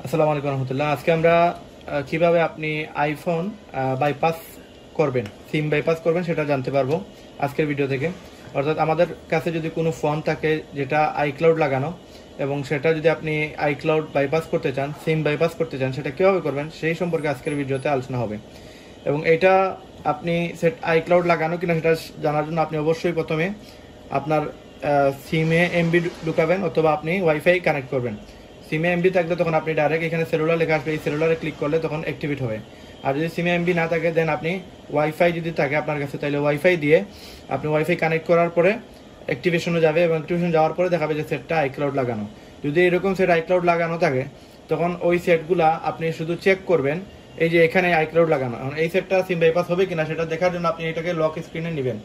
আসসালামু আলাইকুম রহমতুল্লাহ। আজকে আমরা কিভাবে আপনি আইফোন বাইপাস করবেন, সিম বাইপাস করবেন সেটা জানতে পারবো আজকের ভিডিও থেকে। অর্থাৎ আমাদের কাছে যদি কোনো ফোন থাকে যেটা আইক্লাউড লাগানো এবং সেটা যদি আপনি আইক্লাউড বাইপাস করতে চান, সিম বাইপাস করতে চান, সেটা কীভাবে করবেন সেই সম্পর্কে আজকের ভিডিওতে আলোচনা হবে। এবং এটা আপনি আইক্লাউড লাগানো কিনা সেটা জানার জন্য আপনি অবশ্যই প্রথমে আপনার সিমে এমবি ঢুকাবেন অথবা আপনি ওয়াইফাই কানেক্ট করবেন। সিমে এমবি থাকলে তখন আপনি ডাইরেক্ট এখানে সেলুলার লেখা আসবে, এই সেলুলারে ক্লিক করলে তখন অ্যাক্টিভেট হবে। আর যদি সিমে এমবি না থাকে দেন আপনি ওয়াইফাই যদি থাকে আপনার কাছে তাহলে ওয়াইফাই দিয়ে আপনি ওয়াইফাই কানেক্ট করার পরে অ্যাক্টিভেশনে যাবে এবং অ্যাক্টিভেশন যাওয়ার পরে দেখাবে যে সেটটা আইক্লাউড লাগানো। যদি এরকম সেট আইক্লাউড লাগানো থাকে তখন ওই সেটগুলা আপনি শুধু চেক করবেন এই যে এখানে আইক্লাউড লাগানো। এখন এই সেটটা সিম বাইপাস হবে কিনা সেটা দেখার জন্য আপনি এটাকে লক স্ক্রিনে নেবেন।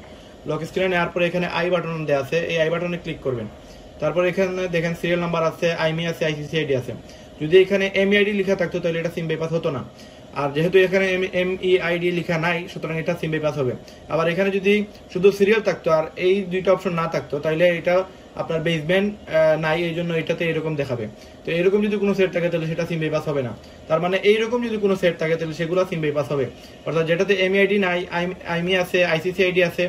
লক স্ক্রিনে নেওয়ার পরে এখানে আই বাটন দেওয়া আছে, এই আই বাটনে ক্লিক করবেন। তারপর এখানে দেখেন সিরিয়াল নাম্বার আছে, আইমি আছে, আইসিসিআইডি আছে। যদি এখানে এমইআইডি লেখা থাকতো তাহলে এটা সিম বাইপাস হতো না। আর যেহেতু এখানে এমইআইডি লেখা নাই সুতরাং এটা সিম বাইপাস হবে। আবার এখানে যদি শুধু সিরিয়াল থাকতো আর এই দুইটা অপশন না থাকতো তাহলে এটা আপনার বেসব্যান্ড নাই, এই জন্য এটাতে এরকম দেখাবে। তো এরকম যদি কোনো সেট থাকে তাহলে সেটা সিম বাইপাস হবে না। তার মানে এইরকম যদি কোনো সেট থাকে তাহলে সেগুলো সিম বাইপাস হবে। অর্থাৎ যেটাতে এমইআইডি নাই, আইমি আছে, আইসিসিআইডি আছে,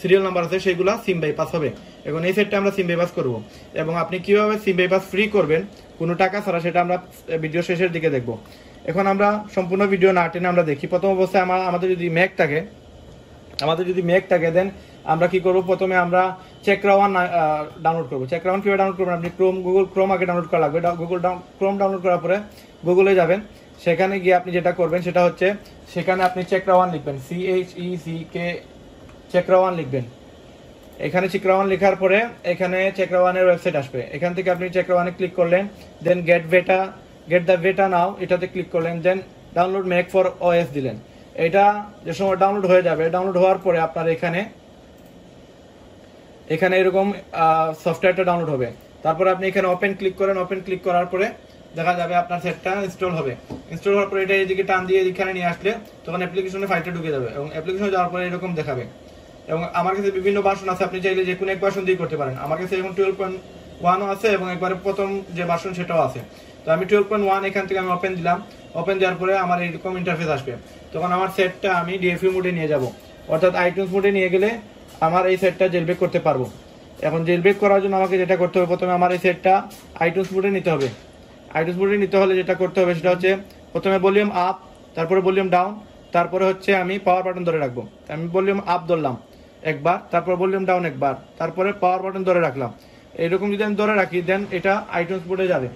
সিরিয়াল নাম্বার আছে, সেগুলো সিম বাইপাস হবে। এখন এই সেটটা আমরা সিম বাইপাস করব এবং আপনি কিভাবে সিম বাইপাস ফ্রি করবেন কোনো টাকা ছাড়া সেটা আমরা ভিডিও শেষের দিকে দেখব। এখন আমরা সম্পূর্ণ ভিডিও না টেনে আমরা দেখি। প্রথম অবস্থায় আমাদের যদি ম্যাক থাকে দেন আমরা কি করব, প্রথমে আমরা চেকরাওয়ান ডাউনলোড করব। চেকরাওয়ান কিভাবে ডাউনলোড করবেন, আপনি গুগল ক্রোম আগে ডাউনলোড করা লাগবে। ক্রোম ডাউনলোড করার পরে গুগলে যাবেন, সেখানে গিয়ে আপনি যেটা করবেন সেটা হচ্ছে সেখানে আপনি চেকরাওয়ান লিখবেন, CHECK চেকরাওয়ান লিখবেন। এখানে চেকরাওয়ান লেখার পরে এখানে চেকরাওয়ানের ওয়েবসাইট আসবে, এখান থেকে আপনি চেকরাওয়ানে ক্লিক করলেন, দেন গেট দ্য বেটা নাও এটাতে ক্লিক করলেন, দেন ডাউনলোড ম্যাক ফর ওএস দিলেন। এটা যে সময় ডাউনলোড হয়ে যাবে, ডাউনলোড হওয়ার পরে আপনার এখানে এরকম সফটওয়্যারটা ডাউনলোড হবে। তারপরে আপনি এখানে ওপেন ক্লিক করেন, ওপেন ক্লিক করার পরে দেখা যাবে আপনার সেটটা ইনস্টল হবে। ইনস্টল হওয়ার পরে এটা এইদিকে টান দিয়ে এখানে নিয়ে আসলে তখন অ্যাপ্লিকেশনে ফাইলটা ঢুকে যাবে এবং অ্যাপ্লিকেশনে যাওয়ার পরে এরকম দেখাবে। এবং আমার কাছে বিভিন্ন ভার্সন আছে, আপনি চাইলে যে কোনো এক ভার্সন দিয়ে করতে পারেন। আমার কাছে এখন 12.1 আছে এবং একবারে প্রথম যে ভার্সন সেটাও আছে। তো আমি 12.1 এখান থেকে আমি ওপেন দিলাম। ওপেন দেওয়ার পরে আমার এরকম ইন্টারফেস আসবে। তখন আমার সেটটা আমি ডিএফইউ মোডে নিয়ে যাব, অর্থাৎ আইটিউনস মোডে নিয়ে গেলে আমার এই সেটটা জেলব্রেক করতে পারবো। এখন জেলব্রেক করার জন্য আমাকে যেটা করতে হবে, প্রথমে আমার এই সেটটা আইটিউনস মোডে নিতে হবে। আইটিউনস মোডে নিতে হলে যেটা করতে হবে সেটা হচ্ছে প্রথমে ভলিউম আপ, তারপরে ভলিউম ডাউন, তারপরে হচ্ছে আমি পাওয়ার বাটন ধরে রাখবো। আমি ভলিউম আপ ধরলাম একবার, তারপর ভলিউম ডাউন একবার, তারপরে পাওয়ার বাটন ধরে রাখলাম। এইরকম যদি আমি ধরে রাখি দেন এটা আইটিউনস মোডে যাবে।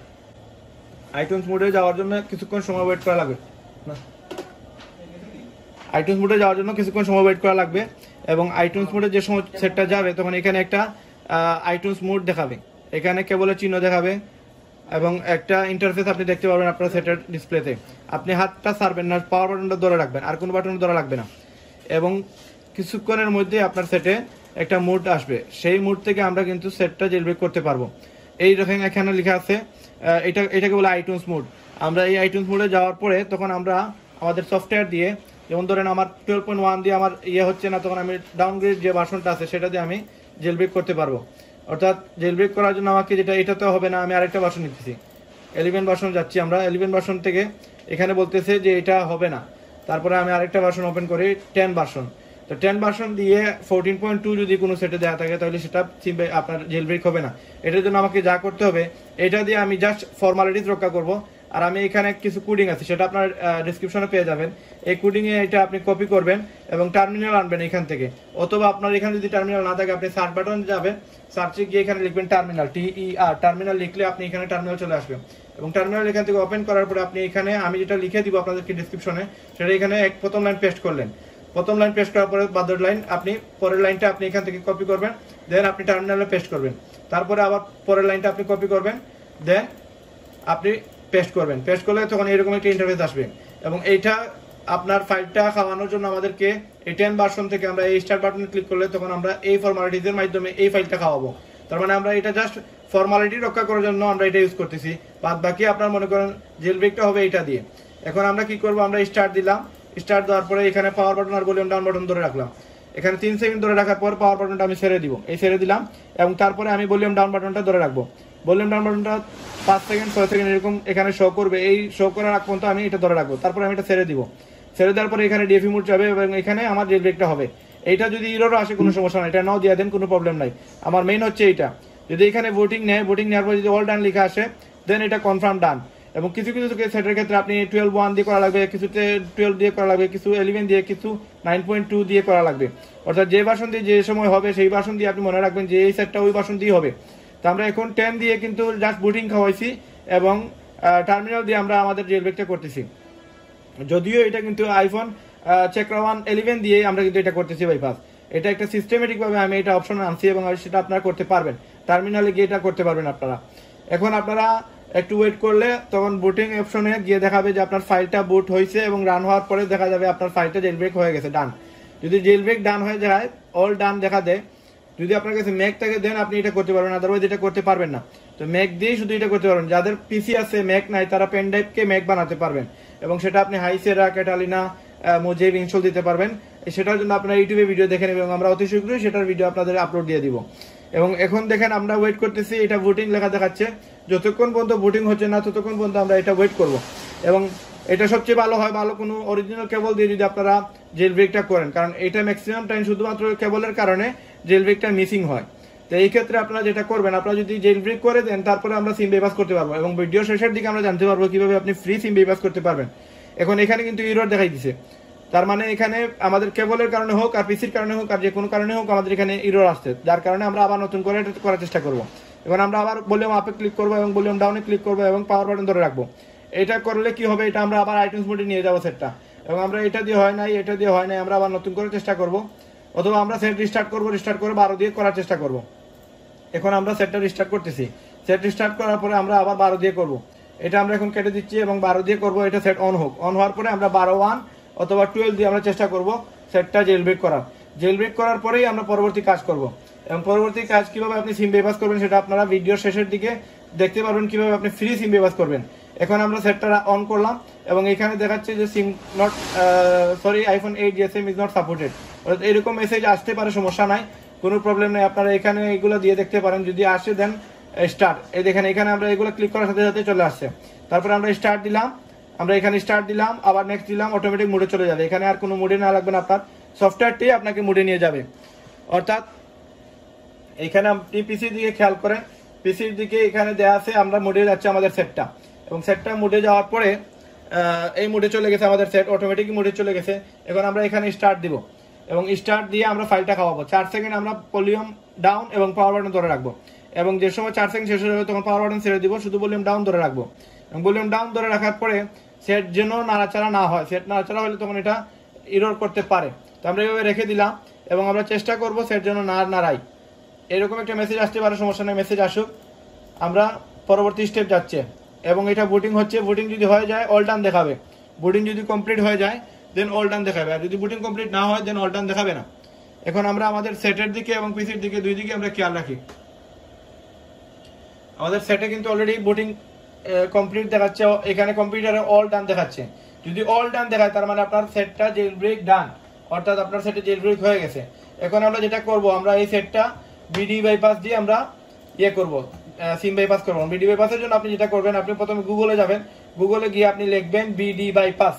আইটিউনস মোডে যাওয়ার জন্য কিছুক্ষণ সময় ওয়েট করা লাগবে আইটিউনস মোডে যাওয়ার জন্য কিছুক্ষণ সময় ওয়েট করা লাগবে। এবং আইটিউনস মোডে যে সময় সেটটা যাবে তখন এখানে একটা আইটিউনস মোড দেখাবে, এখানে কেবলের চিহ্ন দেখাবে এবং একটা ইন্টারফেস আপনি দেখতে পাবেন আপনার সেটের ডিসপ্লেতে। আপনি হাতটা ছাড়বেন না, পাওয়ার বাটনটা ধরে রাখবেন, আর কোনো বাটন ধরা লাগবে না। এবং কিছুক্ষণের মধ্যে আপনার সেটে একটা মুড আসবে, সেই মুড থেকে আমরা কিন্তু সেটটা জেলব্রেক করতে পারবো। এই দেখেন এখানে লেখা আছে এটাকে বলে আইটিউনস মোড। আমরা এই আইটিউনস মোডে যাওয়ার পরে তখন আমরা আমাদের সফটওয়্যার দিয়ে, যেমন ধরেন আমার 12.1 দিয়ে আমার হচ্ছে না, তখন আমি ডাউনগ্রেড যে ভার্সনটা আছে সেটা দিয়ে আমি জেলব্রেক করতে পারবো। অর্থাৎ জেলব্রেক করার জন্য আমাকে এটাতে হবে না, আমি আরেকটা ভার্সন নিতেছি, 11 ভার্সন যাচ্ছি আমরা। 11 ভার্সন থেকে এখানে বলতেছে যে এটা হবে না, তারপরে আমি আরেকটা ভার্সন ওপেন করি, 10 ভার্সন। তো 10 ভার্সন দিয়ে 14.2 যদি কোনো সেটে দেওয়া থাকে তাহলে সেটা আপনার জেলব্রেক হবে না। এটার জন্য আমাকে যা করতে হবে, এটা দিয়ে আমি জাস্ট ফর্মালিটিস রক্ষা করব। আর আমি এখানে কিছু কোডিং আছে সেটা আপনার ডিসক্রিপশনে পেয়ে যাবেন। এই কোডিংয়ে এটা আপনি কপি করবেন এবং টার্মিনাল আনবেন এখান থেকে, অথবা আপনার এখানে যদি টার্মিনাল না থাকে আপনি সার্চ বাটন যাবেন, সার্চে গিয়ে এখানে লিখবেন টার্মিনাল, TER, টার্মিনাল লিখলে আপনি এখানে টার্মিনাল চলে আসবে। এবং টার্মিনাল এখান থেকে ওপেন করার পরে আপনি এখানে আমি যেটা লিখে দিব আপনাদেরকে ডিসক্রিপশনে, সেটা এখানে প্রথম লাইন পেস্ট করলেন। প্রথম লাইন পেস্ট করার পরে বাদের লাইন আপনি পরের লাইনটা আপনি এখান থেকে কপি করবেন, দেন আপনি টার্মিনালে পেস্ট করবেন। তারপরে আবার পরের লাইনটা আপনি কপি করবেন, দেন আপনি পেস্ট করবেন। পেস্ট করলে তখন এরকম একটা ইন্টারফেস আসবে। এবং এইটা আপনার ফাইলটা খাওয়ানোর জন্য আমাদেরকে এই 10 ভার্সন থেকে আমরা এই স্টার্ট বাটনে ক্লিক করলে তখন আমরা এই ফর্মালিটিজের মাধ্যমে এই ফাইলটা খাওয়াবো। তার মানে আমরা এটা জাস্ট ফর্মালিটি রক্ষা করার জন্য আমরা এটা ইউজ করতেছি, বাদ বাকি আপনার মনে করেন জেলব্রেকটা হবে এটা দিয়ে। এখন আমরা কি করব, আমরা স্টার্ট দিলাম, স্টার্ট দেওয়ার পরে এখানে পাওয়ার বাটন আর ভলিউম ডাউন বাটন ধরে রাখলাম। এখানে 3 সেকেন্ড ধরে রাখার পর পাওয়ার বাটনটা আমি ছেড়ে দিব, এই ছেড়ে দিলাম এবং তারপরে আমি ভলিউম ডাউন বাটনটা ধরে রাখবো। ভলিউম ডাউন বাটনটা 5 সেকেন্ড 6 সেকেন্ড এরকম এখানে শো করবে। এই শো করার আগ পর্যন্ত আমি এটা ধরে রাখবো, তারপরে আমি এটা ছেড়ে দিব। ছেড়ে দেওয়ার পরে এখানে ডিএফি মোড যাবে এবং এখানে আমার জেল ব্রেকটা হবে। এইটা যদি ইরর আসে কোনো সমস্যা নাই, এটা নাও দিয়ে দেন, কোনো প্রবলেম নাই। আমার মেইন হচ্ছে এইটা, যদি এখানে ভোটিং নেয়, ভোটিং নেওয়ার পর যদি অল ডান লেখা আসে দেন এটা কনফার্ম ডান। এবং কিছু কিছু সেটের ক্ষেত্রে আপনি 12.1 দিয়ে করা লাগবে, কিছুতে 12 দিয়ে করা লাগবে, কিছু 11 দিয়ে, কিছু 9.2 দিয়ে করা লাগবে। অর্থাৎ যে ভার্সন দিয়ে যে সময় হবে সেই ভার্সন দিয়ে আপনি মনে রাখবেন যে এই সেটটা ওই ভার্সন দিয়ে হবে। তো আমরা এখন 10 দিয়ে কিন্তু জাস্ট বুটিং খাওয়াইছি এবং টার্মিনাল দিয়ে আমরা আমাদের জেল ব্রেকটা করতেছি। যদিও এটা কিন্তু আইফোন চেকরা 11 দিয়ে আমরা কিন্তু এটা করতেছি বাইপাস। এটা একটা সিস্টেমেটিক ভাবে আমি এটা অপশন আনছি এবং সেটা আপনারা করতে পারবেন, টার্মিনালে গিয়ে এটা করতে পারবেন আপনারা। এখন আপনারা একটু ওয়েট করলে তখন বুটিং অপশনে গিয়ে দেখাবে যে আপনার ফাইলটা বুট হয়েছে এবং রান হওয়ার পরে দেখা যাবে আপনার ফাইলটা জেল ব্রেক হয়ে গেছে, ডান। যদি জেল ব্রেক ডান হয়ে যায়, অল ডান দেখা দেয়, যদি আপনার কাছে ম্যাক থাকে দেন আপনি এটা করতে পারবেন, আদারওয়াইজ এটা করতে পারবেন না। তো ম্যাক দিয়ে শুধু এটা করতে পারবেন। যাদের পিসি আছে ম্যাক নাই তারা পেন ড্রাইভকে ম্যাক বানাতে পারবেন এবং সেটা আপনি হাইসেরা, ক্যাটালিনা, মোজেব ইনস্টল দিতে পারবেন। সেটার জন্য আপনারা ইউটিউবে ভিডিও দেখে নেবেন এবং আমরা অতি শীঘ্রই সেটার ভিডিও আপনাদের আপলোড দিয়ে দিব। এবং এখন দেখেন আমরা ওয়েট করতেছি, এটা বুটিং লেখা দেখাচ্ছে। যতক্ষণ পর্যন্ত বুটিং হচ্ছে না ততক্ষণ পর্যন্ত আমরা এটা ওয়েট করব। এবং এটা সবচেয়ে ভালো হয় ভালো কোনো অরিজিনাল কেবল দিয়ে যদি আপনারা জেল ব্রেকটা করেন, কারণ এটা ম্যাক্সিমাম টাইম শুধুমাত্র কেবলের কারণে জেল ব্রেকটা মিসিং হয়। তো এই ক্ষেত্রে আপনারা যেটা করবেন, আপনারা যদি জেল ব্রেক করে দেন তারপরে আমরা সিম বাইপাস করতে পারবো এবং ভিডিও শেষের দিকে আমরা জানতে পারবো কিভাবে আপনি ফ্রি সিম বাইপাস করতে পারবেন। এখন এখানে কিন্তু এরর দেখাই দিছে, তার মানে এখানে আমাদের কেবলের কারণে হোক আর পিসির কারণে হোক আর যে কোনো কারণে হোক আমাদের এখানে এরর আসছে, যার কারণে আমরা আবার নতুন করে এটা করার চেষ্টা করব। এখন আমরা আবার ভলিউম আপে ক্লিক করবো এবং ভলিউম ডাউনে ক্লিক করবো এবং পাওয়ার বাটন ধরে রাখবো। এটা করলে কি হবে, এটা আমরা আবার আইটিউনস মোডে নিয়ে যাবো সেটটা। এবং আমরা এটা দিয়ে হয় নাই, এটা দিয়ে হয় নাই, আমরা আবার নতুন করে চেষ্টা করব, অথবা আমরা সেট রিস্টার্ট করবো, রিস্টার্ট করে 12 দিয়ে করার চেষ্টা করব। এখন আমরা সেটটা রিস্টার্ট করতেছি, সেট রিস্টার্ট করার পরে আমরা আবার 12 দিয়ে করব। এটা আমরা এখন কেটে দিচ্ছি এবং 12 দিয়ে করব। এটা সেট অন হোক, অন হওয়ার পরে আমরা 12.1 অথবা 12 দিয়ে আমরা চেষ্টা করব সেটটা জেল ব্রেক করার। জেল ব্রেক করার পরেই আমরা পরবর্তী কাজ করব। এবং পরবর্তী কাজ কিভাবে আপনি সিম বাইপাস করবেন সেটা আপনারা ভিডিওর শেষের দিকে দেখতে পারবেন, কিভাবে আপনি ফ্রি সিম বাইপাস করবেন। এখন আমরা সেটটা অন করলাম এবং এখানে দেখাচ্ছে যে SIM not sorry iPhone 8 GSM is not supported. এরকম মেসেজ আসতে পারে, সমস্যা নাই, কোনো প্রবলেম নেই। আপনারা এখানে এগুলো দিয়ে দেখতে পারেন, যদি আসে দেন স্টার্ট। এই দেখেন এখানে আমরা এগুলো ক্লিক করার সাথে সাথে চলে আসছে। তারপরে আমরা স্টার্ট দিলাম, আমরা এখানে স্টার্ট দিলাম, আবার নেক্সট দিলাম, অটোমেটিক মোডে চলে যাবে। এখানে আর কোনো মোডে না লাগবে না, আপনার সফটওয়্যারটি আপনাকে মোডে নিয়ে যাবে। অর্থাৎ এখানে আপনি পিসির দিকে খেয়াল করেন, পিসির দিকে এখানে দেওয়া আছে আমরা মোডে যাচ্ছে আমাদের সেটটা, এবং সেটটা মোডে যাওয়ার পরে এই মোডে চলে গেছে আমাদের সেট, অটোমেটিক মোডে চলে গেছে। এখন আমরা এখানে স্টার্ট দিব এবং স্টার্ট দিয়ে আমরা ফাইলটা খাওয়াবো। 4 সেকেন্ড আমরা ভলিউম ডাউন এবং পাওয়ার বাটন ধরে রাখবো এবং যে সময় 4 সেকেন্ড শেষ হয়ে যাবে তখন পাওয়ার বাটন ছেড়ে দিব, শুধু ভলিউম ডাউন ধরে রাখবো। এবং ভলিউম ডাউন ধরে রাখার পরে সেট যেন নাড়াচাড়া না হয়, সেট নাড়াচাড়া হলে তখন এটা এরর করতে পারে। তো আমরা এইভাবে রেখে দিলাম এবং আমরা চেষ্টা করবো সেট যেন না নাড়াই। এরকম একটা মেসেজ আসতে পারে, সমস্যা নেই, মেসেজ আসুক। আমরা পরবর্তী স্টেপ যাচ্ছে এবং এটা বুটিং হচ্ছে। বুটিং যদি হয়ে যায় অল ডান দেখাবে, বুটিং যদি কমপ্লিট হয়ে যায় দেন অল ডান দেখাবে, আর যদি বুটিং কমপ্লিট না হয় দেন অল ডান দেখাবে না। এখন আমরা আমাদের সেটের দিকে এবং পিসির দিকে দুই দিকে আমরা খেয়াল রাখি। আমাদের সেটে কিন্তু অলরেডি বুটিং কমপ্লিট দেখাচ্ছে, এখানে কম্পিউটারে অল ডান দেখাচ্ছে। যদি অল ডান দেখায় তার মানে আপনার সেটটা জেল ব্রেক ডান, অর্থাৎ আপনার সেটে জেল ব্রেক হয়ে গেছে। এখন আমরা যেটা করব, আমরা এই সেটটা বিডি বাইপাস দিয়ে আমরা করব, সিম বাইপাস করব। বিডি বাইপাসের জন্য আপনি যেটা করবেন, আপনি প্রথমে গুগলে যাবেন, গুগলে গিয়ে আপনি লিখবেন BD bypass,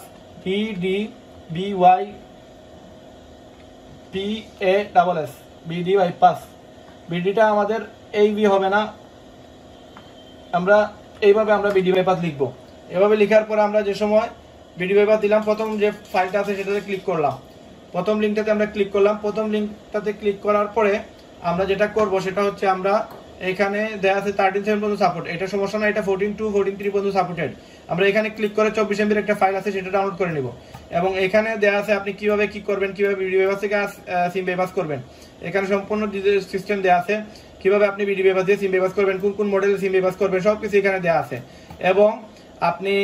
BDBYPASS, BD bypass. বিডিটা আমাদের এই বি হবে না, আমরা এইভাবে আমরা বিডি বাইপাস লিখবো। এভাবে লেখার পরে আমরা যে সময় বিডি বাইপাস দিলাম, প্রথম যে ফাইলটা আছে সেটাতে ক্লিক করলাম, প্রথম লিঙ্কটাতে আমরা ক্লিক করলাম। প্রথম লিঙ্কটাতে ক্লিক করার পরে আমরা যেটা করব সেটা হচ্ছে, আমরা এখানে দেওয়া আছে 13.7 পর্যন্ত সাপোর্ট, এটা সমস্যা না, এটা 14.2 14.3 পর্যন্ত সাপোর্টেড। আমরা এখানে ক্লিক করে 24 MB একটা ফাইল আছে সেটা ডাউনলোড করে নিব। এবং এখানে দেওয়া আছে আপনি কিভাবে কি করবেন, কিভাবে বিডি বাইপাস থেকে সিম বাইপাস করবেন। এখানে সম্পূর্ণ সিস্টেম দেওয়া আছে, কিভাবে আপনি বিডি বাইপাস দিয়ে সিম বাইপাস করবেন, কোন কোন মডেলের সিম বাইপাস করবেন, সবকিছু এখানে দেওয়া আছে। এবং আপনি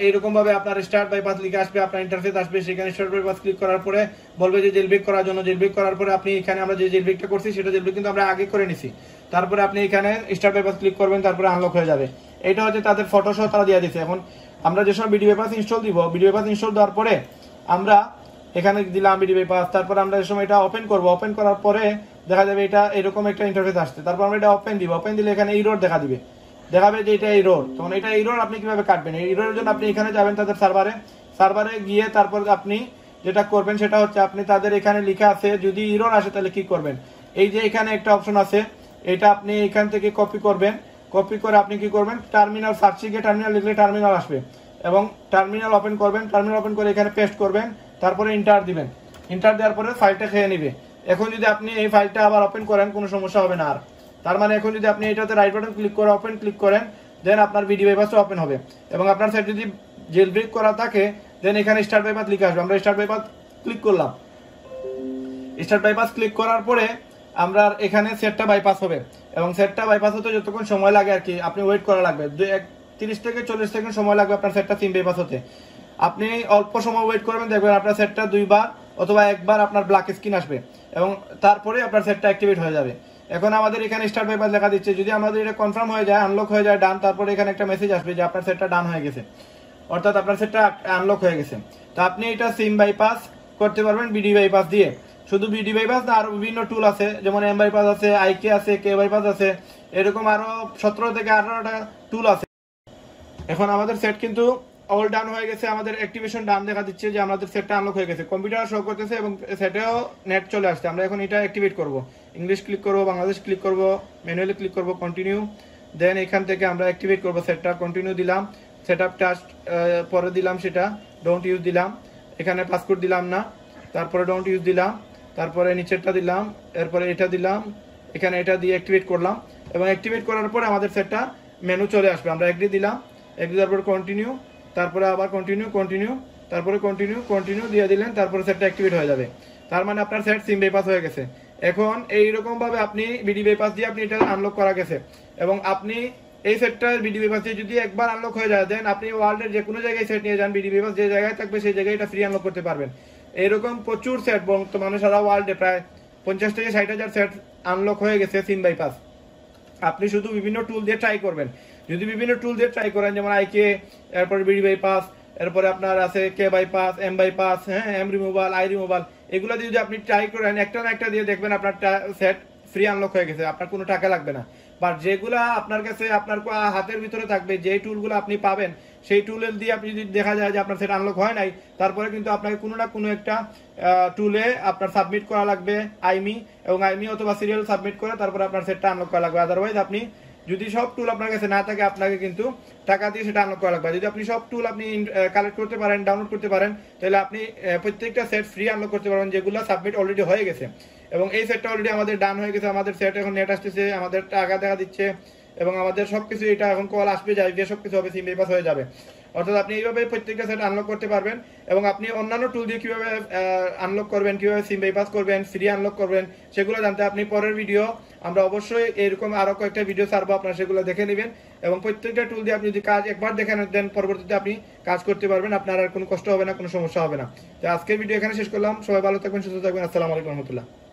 এইরকম ভাবে আপনার স্টার্ট বাইপাস লিখে আসবে, আপনার ইন্টারফেস আসবে, সেখানে স্টার্ট বাইপাস ক্লিক করার পরে বলবে যে জেল ব্রেক করার জন্য। জেল ব্রেক করার পরে আপনি এখানে আমরা যে জেল ব্রেকটা করছি সেটা জেল ব্রেক কিন্তু আমরা আগে করে নিছি। তারপরে আপনি এখানে স্টার্ট বাইপাস ক্লিক করবেন, তারপরে আনলক হয়ে যাবে। এটা হচ্ছে তাদের ফটো সহ তারা দিয়ে দিচ্ছে। এখন আমরা যে সময় বিডি বাইপাস ইনস্টল দিব, বিডি বাইপাস ইনস্টল দেওয়ার পরে আমরা এখানে দিলাম বিডি বাইপাস, তারপরে আমরা যে সময় এটা ওপেন করব, ওপেন করার পরে দেখা যাবে এটা এরকম একটা ইন্টারফেস আসছে। তারপর আমরা এটা ওপেন দিব, ওপেন দিলে এখানে ইরর দিবে, দেখাবে যে এটা ইরর। তখন এটা ইরর আপনি কিভাবে কাটবেন, এই ইররের জন্য আপনি এখানে যাবেন তাদের সার্ভারে গিয়ে তারপর আপনি যেটা করবেন সেটা হচ্ছে আপনি তাদের এখানে লেখা আছে যদি ইরর আসে তাহলে কি করবেন, এই যে এখানে একটা অপশন আছে এটা আপনি এখান থেকে কপি করবেন, কপি করে আপনি কি করবেন টার্মিনাল সার্চে গিয়ে টার্মিনাল লিখলে টার্মিনাল আসবে এবং টার্মিনাল ওপেন করবেন, টার্মিনাল ওপেন করে এখানে পেস্ট করবেন, তারপরে ইন্টার দিবেন, ইন্টার দেওয়ার পরে ফাইলটা খেয়ে নেবে। এখন যদি আপনি এই ফাইলটা আবার ওপেন করেন কোনো সমস্যা হবে না আর। তার মানে এখন যদি আপনি এটাতে রাইট বাটন ক্লিক করে ওপেন ক্লিক করেন দেন আপনার বিডি বাইপাসটা ওপেন হবে এবং আপনার সাইট যদি জেল ব্রেক করা থাকে দেন এখানে স্টার্ট বাইপাস লিখে আসবে। আমরা স্টার্ট বাইপাস ক্লিক করলাম, স্টার্ট বাইপাস ক্লিক করার পরে আমরা এখানে সেটটা বাইপাস হবে এবং সেটটা বাইপাস হতে যতক্ষণ সময় লাগে আর কি আপনি ওয়েট করা লাগবে, 30 থেকে 40 সেকেন্ড সময় লাগবে আপনার সেটটা সিম বাইপাস হতে। আপনি অল্প সময় ওয়েট করবেন, দেখবেন আপনার সেটটা 2 বার অথবা 1 বার আপনার ব্ল্যাক স্ক্রিন আসবে এবং তারপরে আপনার সেটটা অ্যাক্টিভেট হয়ে যাবে। এখন আমাদের এখানে স্টার্ট বাইপাস লেখা দিচ্ছে, যদি আমাদের এটা কনফার্ম হয়ে যায় আনলক হয়ে যায় ডান, তারপরে এখানে একটা মেসেজ আসবে যে আপনার সেটটা ডান হয়ে গেছে, অর্থাৎ আপনার সেটটা আনলক হয়ে গেছে। তো আপনি এটা সিম বাইপাস করতে পারবেন বিডি বাইপাস দিয়ে। শুধু বিডি বাইপাস না, আরো বিভিন্ন টুল আছে যেমন এম বাইপাস আছে, আইকে আছে, কে বাইপাস আছে, এরকম আরো 17 থেকে 18টা টুল আছে। এখন আমাদের সেট কিন্তু অল ডান হয়ে গেছে, আমাদের অ্যাক্টিভেশন ডান দেখা দিচ্ছে যে আমাদের সেটটা আনলক হয়ে গেছে, কম্পিউটার শো করতেছে এবং সেটেও নেট চলে আসছে। আমরা এখন এটা অ্যাক্টিভেট করব, ইংলিশ ক্লিক করব, বাংলাদেশ ক্লিক করব, ম্যানুয়ালি ক্লিক করব, কন্টিনিউ, দেন এখান থেকে আমরা অ্যাক্টিভেট করব সেটটা, কন্টিনিউ দিলাম, সেটআপ টাস্ক পরে দিলাম সেটা ডোন্ট ইউজ দিলাম, এখানে পাসওয়ার্ড দিলাম না, তারপরে ডোন্ট ইউজ দিলাম, তারপরে নিচেরটা দিলাম, এরপরে এটা দিলাম, এখানে এটা দিয়ে অ্যাক্টিভেট করলাম এবং অ্যাক্টিভেট করার পরে আমাদের সেটটা মেনু চলে আসবে। আমরা এগ্রি দিলাম, এগ্রি দেওয়ার পর কন্টিনিউ, তারপরে আবার কন্টিনিউ, তারপরে কন্টিনিউ দিয়ে দিলেন, তারপরে সেটটা অ্যাক্টিভেট হয়ে যাবে। তার মানে আপনার সেট সিম বাইপাস হয়ে গেছে। এখন এইরকম ভাবে আপনি বিডি বাইপাস দিয়ে আপনি এটা আনলক করা গেছে এবং আপনি এই সেটটা বিডি বাইপাস দিয়ে যদি একবার আনলক হয়ে যায় দেন আপনি ওয়ার্ল্ডের যে কোনো জায়গায় সেট নিয়ে যান, বিডি বাইপাস যে জায়গায় থাকবে সেই জায়গায় এটা ফ্রি আনলক করতে পারবেন। এরকম প্রচুর সেট বর্তমানে সারা ওয়ার্ল্ডে প্রায় 50 থেকে 60,000 সেট আনলক হয়ে গেছে সিম বাইপাস। আপনি শুধু বিভিন্ন টুল দিয়ে ট্রাই করবেন, যদি বিভিন্ন টুল দিয়ে ট্রাই করেন যেমন আইকে, এরপরে বিডি বাইপাস, এরপরে আপনার আছে কে বাইপাস, এম বাইপাস, হ্যাঁ এম রিমুভাল, আই রিমুভাল, এগুলো দিয়ে যদি আপনি ট্রাই করেন একটা না একটা দিয়ে দেখবেন আপনার সেট ফ্রি আনলক হয়ে গেছে, আপনার কোনো টাকা লাগবে না। বাট যেগুলা আপনার কাছে আপনার হাতের ভিতরে থাকবে, যে টুলগুলো আপনি পাবেন সেই টুলের দিয়ে আপনি যদি দেখা যায় যে আপনার সেট আনলক হয় নাই, তারপরে কিন্তু আপনাকে কোনো না কোনো একটা টুলে আপনার সাবমিট করা লাগবে আইমি, এবং আইমি অথবা সিরিয়াল সাবমিট করে তারপরে আপনার সেটটা আনলক করা লাগবে। আদারওয়াইজ আপনি যদি সব টুল আপনার কাছে না থাকে আপনাকে কিন্তু টাকা দিয়ে সেটা আনলক করা লাগবে। যদি আপনি সব টুল আপনি কালেক্ট করতে পারেন, ডাউনলোড করতে পারেন, তাহলে আপনি প্রত্যেকটা সেট ফ্রি আনলক করতে পারবেন যেগুলো সাবমিট অলরেডি হয়ে গেছে। এবং এই সেটটা অলরেডি আমাদের ডান হয়ে গেছে, আমাদের সেট এখন নেট আসতেছে, আমাদের টাকা দেখা দিচ্ছে এবং আমাদের সবকিছু এটা এখন কল আসবে যায় যে সবকিছু হবে সিম বাইপাস হয়ে যাবে। অর্থাৎ আপনি এইভাবে প্রত্যেকটা সেট আনলক করতে পারবেন এবং আপনি অন্যান্য টুল দিয়ে কিভাবে আনলক করবেন, কিভাবে সিম বাইপাস করবেন, ফ্রি আনলক করবেন, সেগুলো জানতে আপনি পরের ভিডিও আমরা অবশ্যই এরকম আরো কয়েকটা ভিডিও ছাড়বো, আপনারা সেগুলো দেখে নেবেন এবং প্রত্যেকটা টুল দিয়ে আপনি যদি কাজ একবার দেখে দেন পরবর্তীতে আপনি কাজ করতে পারবেন, আপনার আর কোনো কষ্ট হবে না, কোনো সমস্যা হবে না। তো আজকের ভিডিও এখানে শেষ করলাম, সবাই ভালো থাকবেন, সুস্থ থাকবেন, আসসালামু আলাইকুম রহমতুল্লাহ।